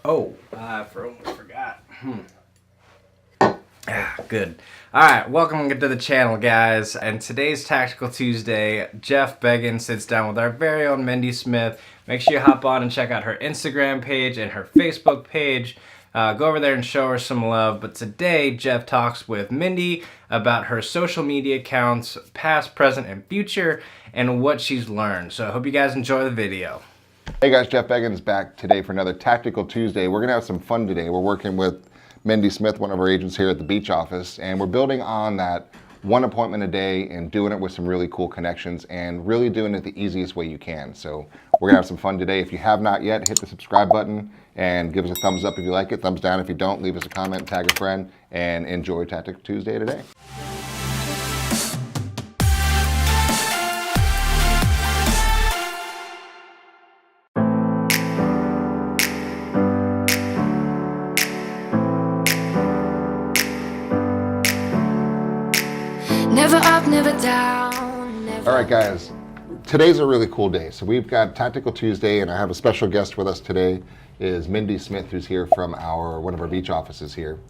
Oh, I almost forgot. Good. All right, welcome to the channel, guys. And today's Tactical Tuesday, Jeff Beggins sits down with our very own Mindy Smith. Make sure you hop on and check out her Instagram page and her Facebook page. Go over there and show her some love. But today, Jeff talks with Mindy about her social media accounts, past, present, and future, and what she's learned. So I hope you guys enjoy the video. Hey guys, Jeff Beggins back today for another Tactical Tuesday. We're gonna have some fun today. We're working with Mindy Smith, one of our agents here at the beach office, and we're building on that one appointment a day and doing it with some really cool connections and really doing it the easiest way you can. So we're gonna have some fun today. If you have not yet, hit the subscribe button and give us a thumbs up if you like it, thumbs down if you don't, leave us a comment, tag a friend, and enjoy Tactical Tuesday today. Never up, never down, never. All right, guys, today's a really cool day. So we've got Tactical Tuesday, and I have a special guest with us today, is Mindy Smith, who's here from one of our beach offices here.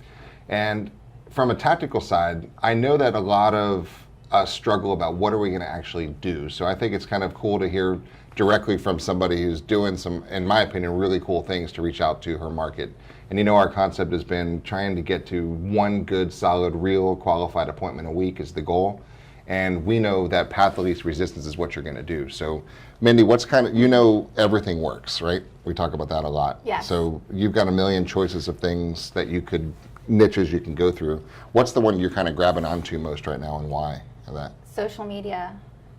And from a tactical side, I know that a lot of us struggle about what are we going to actually do. So I think it's kind of cool to hear directly from somebody who's doing some, in my opinion, really cool things to reach out to her market. And you know, our concept has been trying to get to one good, solid, real qualified appointment a week is the goal. And we know that path of least resistance is what you're going to do. So Mindy, what's kind of, you know, everything works, right? We talk about that a lot. Yes. So you've got a million choices of things that you could, niches you can go through. What's the one you're kind of grabbing onto most right now, and why of that? Social media.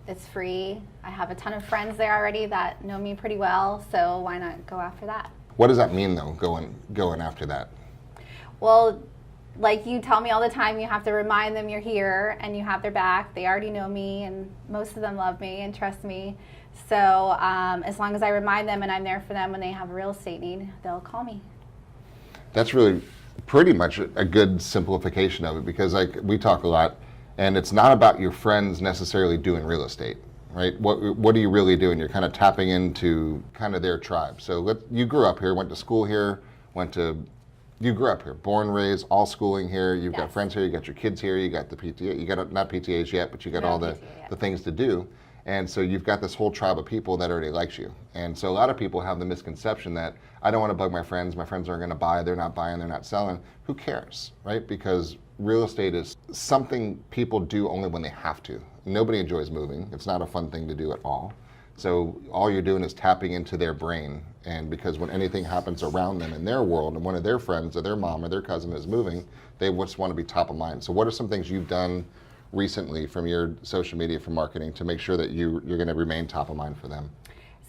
It's free. I have a ton of friends there already that know me pretty well, so why not go after that? What does that mean, though, going after that? Well, like you tell me all the time, you have to remind them you're here and you have their back. They already know me, and most of them love me and trust me. So as long as I remind them and I'm there for them when they have a real estate need, they'll call me. That's really pretty much a good simplification of it, because like we talk a lot, and it's not about your friends necessarily doing real estate, right? What are you really doing? You're kind of tapping into kind of their tribe. So you grew up here, went to school here, you grew up here, born, raised, all schooling here. You've got friends here, you got your kids here, you got the PTA, you got not PTAs yet, but you got all the things to do. And so you've got this whole tribe of people that already likes you. And so a lot of people have the misconception that I don't want to bug my friends aren't going to buy, they're not buying, they're not selling. Who cares, right? Because real estate is something people do only when they have to. Nobody enjoys moving. It's not a fun thing to do at all. So all you're doing is tapping into their brain. And because when anything happens around them in their world and one of their friends or their mom or their cousin is moving, they just want to be top of mind. So what are some things you've done recently from your social media for marketing to make sure that you're going to remain top of mind for them?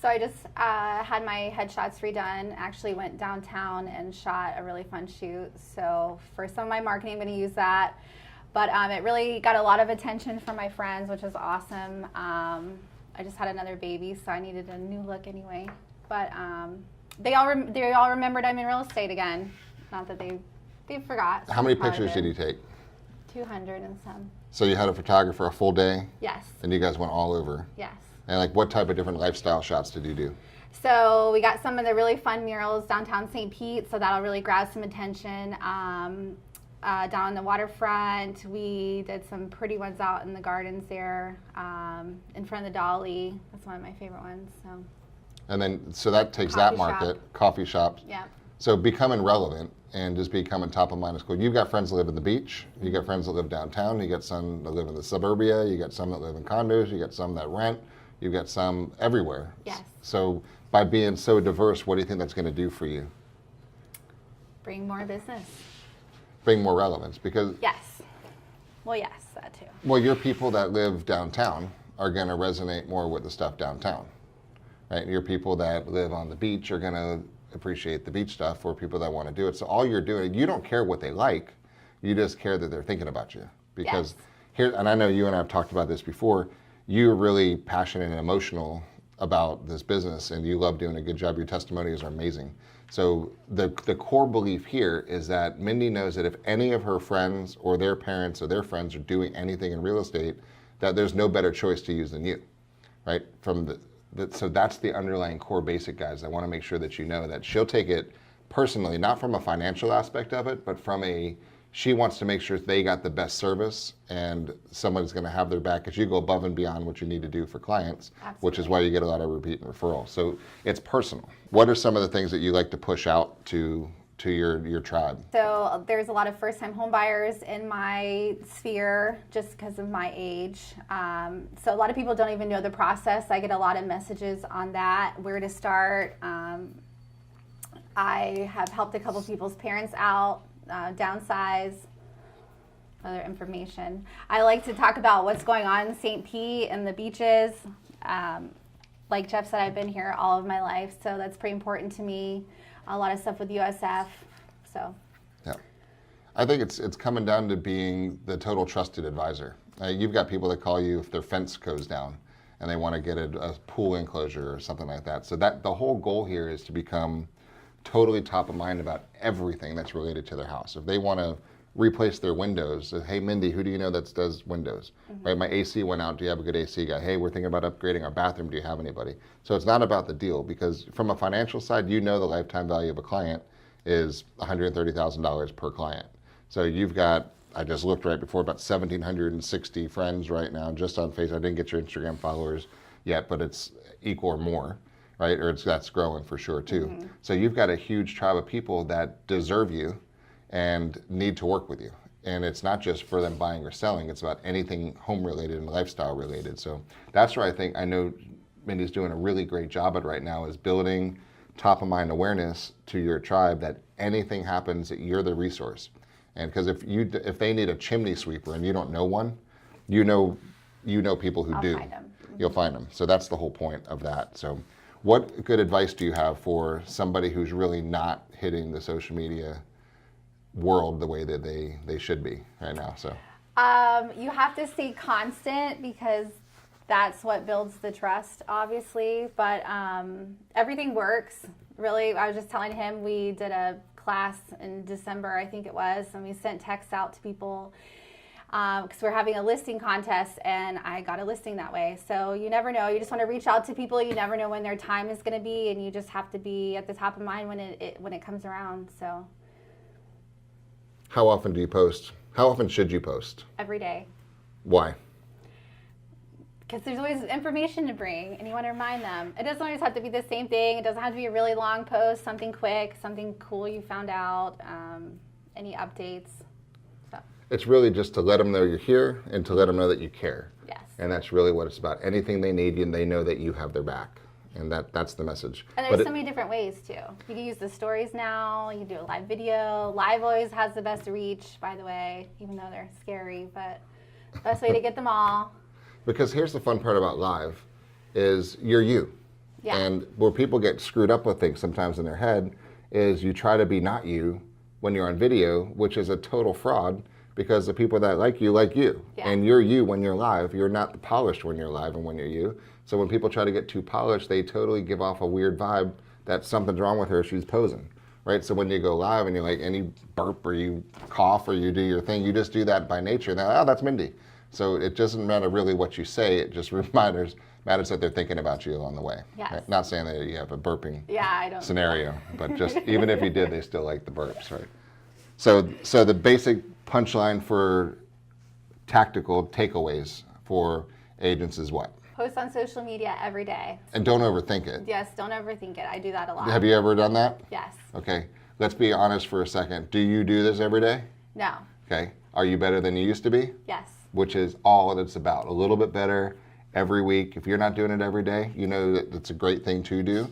So I just had my headshots redone, actually went downtown and shot a really fun shoot. So for some of my marketing, I'm going to use that. But it really got a lot of attention from my friends, which is awesome. I just had another baby, so I needed a new look anyway. But they all remembered I'm in real estate again. Not that they forgot. How many pictures did you take? 200 and some. So you had a photographer a full day? Yes. And you guys went all over? Yes. And like what type of different lifestyle shots did you do? So we got some of the really fun murals downtown St. Pete, so that'll really grab some attention. Down on the waterfront, we did some pretty ones out in the gardens there, in front of the Dolly. That's one of my favorite ones. So. And then, so that takes Coffee that market, shop. coffee shops. Yeah. So becoming relevant and just becoming top of mind is cool. You've got friends that live in the beach. You got friends that live downtown. You got some that live in the suburbia. You got some that live in condos. You got some that rent. You've got some everywhere. Yes. So by being so diverse, what do you think that's going to do for you? Bring more business. Bring more relevance, because Yes. Well, yes, that too. well, your people that live downtown are going to resonate more with the stuff downtown, right? Your people that live on the beach are going to appreciate the beach stuff, or people that want to do it. So all you're doing, you don't care what they like, you just care that they're thinking about you. Because here, and I know you and I have talked about this before, you're really passionate and emotional about this business, and you love doing a good job. Your testimonials are amazing. So the core belief here is that Mindy knows that if any of her friends or their parents or their friends are doing anything in real estate, that there's no better choice to use than you, right? So that's the underlying core basic, guys. I want to make sure that you know that she'll take it personally, not from a financial aspect of it, but from she wants to make sure they got the best service and someone's going to have their back as you go above and beyond what you need to do for clients, which is why you get a lot of repeat and referrals. So it's personal. What are some of the things that you like to push out to your tribe? So there's a lot of first-time home buyers in my sphere just because of my age. So a lot of people don't even know the process. I get a lot of messages on that, where to start. I have helped a couple people's parents out, downsize, other information. I like to talk about what's going on in St. Pete and the beaches. Like Jeff said, I've been here all of my life, so that's pretty important to me. A lot of stuff with USF, so. Yeah, I think it's coming down to being the total trusted advisor. You've got people that call you if their fence goes down and they want to get a pool enclosure or something like that. So that the whole goal here is to become totally top of mind about everything that's related to their house. If they want to replace their windows, hey Mindy, who do you know that does windows? Right, my AC went out, do you have a good AC guy? Hey, we're thinking about upgrading our bathroom, do you have anybody? So it's not about the deal, because from a financial side, you know the lifetime value of a client is $130,000 per client. So you've got, I just looked right before, about 1,760 friends right now just on Facebook. I didn't get your Instagram followers yet, but it's equal or more, right? Or that's growing for sure too. So you've got a huge tribe of people that deserve you and need to work with you. And it's not just for them buying or selling, it's about anything home related and lifestyle related. So that's where I know Mindy's doing a really great job at right now, is building top of mind awareness to your tribe that anything happens, that you're the resource. And because if they need a chimney sweeper and you don't know one, you know people who do. Find them. You'll find them. So that's the whole point of that. So what good advice do you have for somebody who's really not hitting the social media world the way that they should be right now? So you have to stay constant, because that's what builds the trust, obviously. But everything works, really. I was just telling him, we did a class in December, I think it was, and we sent texts out to people because we're having a listing contest, and I got a listing that way. So you never know. You just want to reach out to people. You never know when their time is going to be, and you just have to be at the top of mind when it comes around. So. How often do you post? How often should you post? Every day. Why? Because there's always information to bring, and you want to remind them. It doesn't always have to be the same thing. It doesn't have to be a really long post, something quick, something cool you found out, any updates. So. It's really just to let them know you're here and to let them know that you care. Yes. And that's really what it's about. Anything they need, and they know that you have their back. And that's the message. And there's so many different ways too. You can use the stories now. You can do a live video. Live always has the best reach, by the way, even though they're scary, but best way to get them all. Because here's the fun part about live is you're you. Yeah. And where people get screwed up with things sometimes in their head is you try to be not you when you're on video, which is a total fraud, because the people that like you. Yeah. And you're you when you're live. You're not polished when you're live and when you're you. So when people try to get too polished, they totally give off a weird vibe that something's wrong with her, she's posing, right? So when you go live and you're like, any burp or you cough or you do your thing, you just do that by nature. And they're like, oh, that's Mindy. So it doesn't matter really what you say, it just matters that they're thinking about you along the way. Yes. Right? Not saying that you have a burping scenario, but just even if you did, they still like the burps, right? So the basic punchline for tactical takeaways for agents is what? Post on social media every day. And don't overthink it. Yes, don't overthink it. I do that a lot. Have you ever done that? Yes. Okay, let's be honest for a second. Do you do this every day? No. Okay, are you better than you used to be? Yes. Which is all that it's about. A little bit better every week. If you're not doing it every day, you know that it's a great thing to do.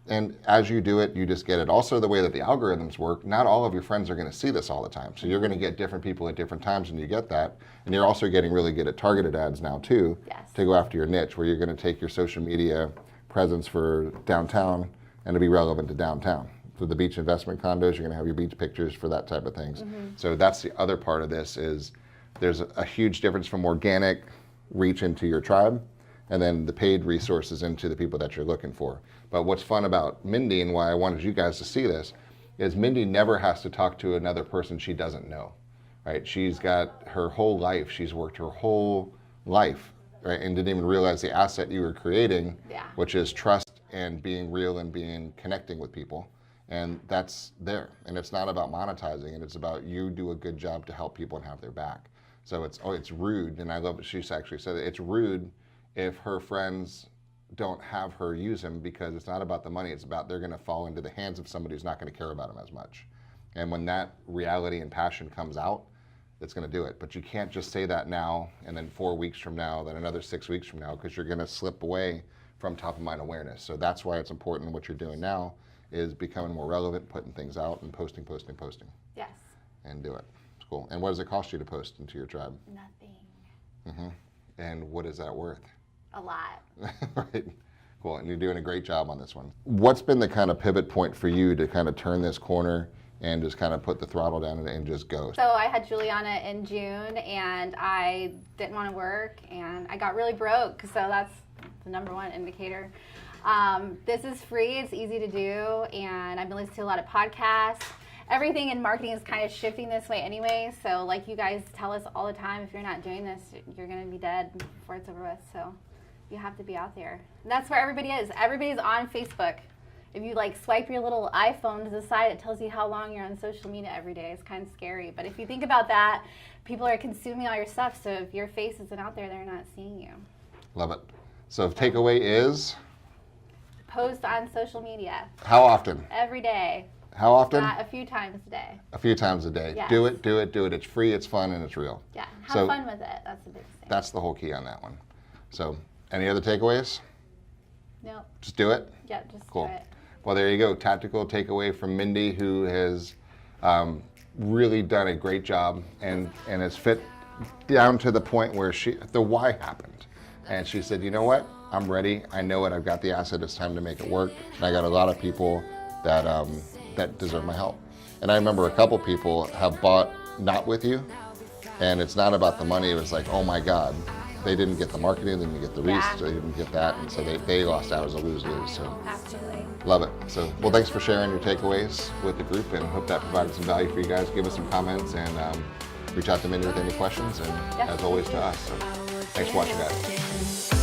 And as you do it, you just get it. Also, the way that the algorithms work, not all of your friends are going to see this all the time. So you're going to get different people at different times, and you get that. And you're also getting really good at targeted ads now, too, yes, to go after your niche, where you're going to take your social media presence for downtown and to be relevant to downtown. For the beach investment condos, you're going to have your beach pictures for that type of things. Mm-hmm. So that's the other part of this is there's a huge difference from organic reach into your tribe and then the paid resources into the people that you're looking for. But what's fun about Mindy and why I wanted you guys to see this is Mindy never has to talk to another person she doesn't know, right? She's got her whole life, she's worked her whole life, right? And didn't even realize the asset you were creating, yeah, which is trust and being real and connecting with people. And that's there. And it's not about monetizing it. It's about you do a good job to help people and have their back. So it's rude. And I love what she actually said. It's rude if her friends don't have her use him, because it's not about the money. It's about they're going to fall into the hands of somebody who's not going to care about them as much. And when that reality and passion comes out, it's going to do it. But you can't just say that now and then 4 weeks from now, then another 6 weeks from now, because you're going to slip away from top of mind awareness. So that's why it's important what you're doing now is becoming more relevant, putting things out and posting. Yes. And do it. It's cool. And what does it cost you to post into your tribe? Nothing. And what is that worth? A lot. Right. Cool. And you're doing a great job on this one. What's been the kind of pivot point for you to kind of turn this corner and just kind of put the throttle down and just go? So I had Juliana in June, and I didn't want to work, and I got really broke. So that's the number one indicator. This is free. It's easy to do, and I've been listening to a lot of podcasts. Everything in marketing is kind of shifting this way anyway. So like you guys tell us all the time, if you're not doing this, you're going to be dead before it's over with. So you have to be out there. And that's where everybody is. Everybody's on Facebook. If you like swipe your little iPhone to the side, it tells you how long you're on social media every day. It's kind of scary. But if you think about that, people are consuming all your stuff. So if your face isn't out there, they're not seeing you. Love it. So if takeaway is? Post on social media. How often? Every day. How often? A few times a day. A few times a day. Yes. Do it. It's free, it's fun, and it's real. Yeah, have fun with it. That's the biggest thing. That's the whole key on that one. So, any other takeaways? Nope. Just do it? Yep, just Cool. do it. Well, there you go. Tactical takeaway from Mindy, who has really done a great job and has fit down to the point where the why happened. And she said, you know what? I'm ready. I know it. I've got the asset. It's time to make it work. And I got a lot of people that that deserve my help. And I remember a couple people have bought not with you, and it's not about the money. It was like, oh my God, they didn't get the marketing, they didn't get the reach, they didn't get that, and so they lost out. It was a lose-lose. So Absolutely. love it. So, well, thanks for sharing your takeaways with the group, and hope that provided some value for you guys. Give us some comments and reach out to Mindy with any questions, and as always to us. So thanks for watching, guys.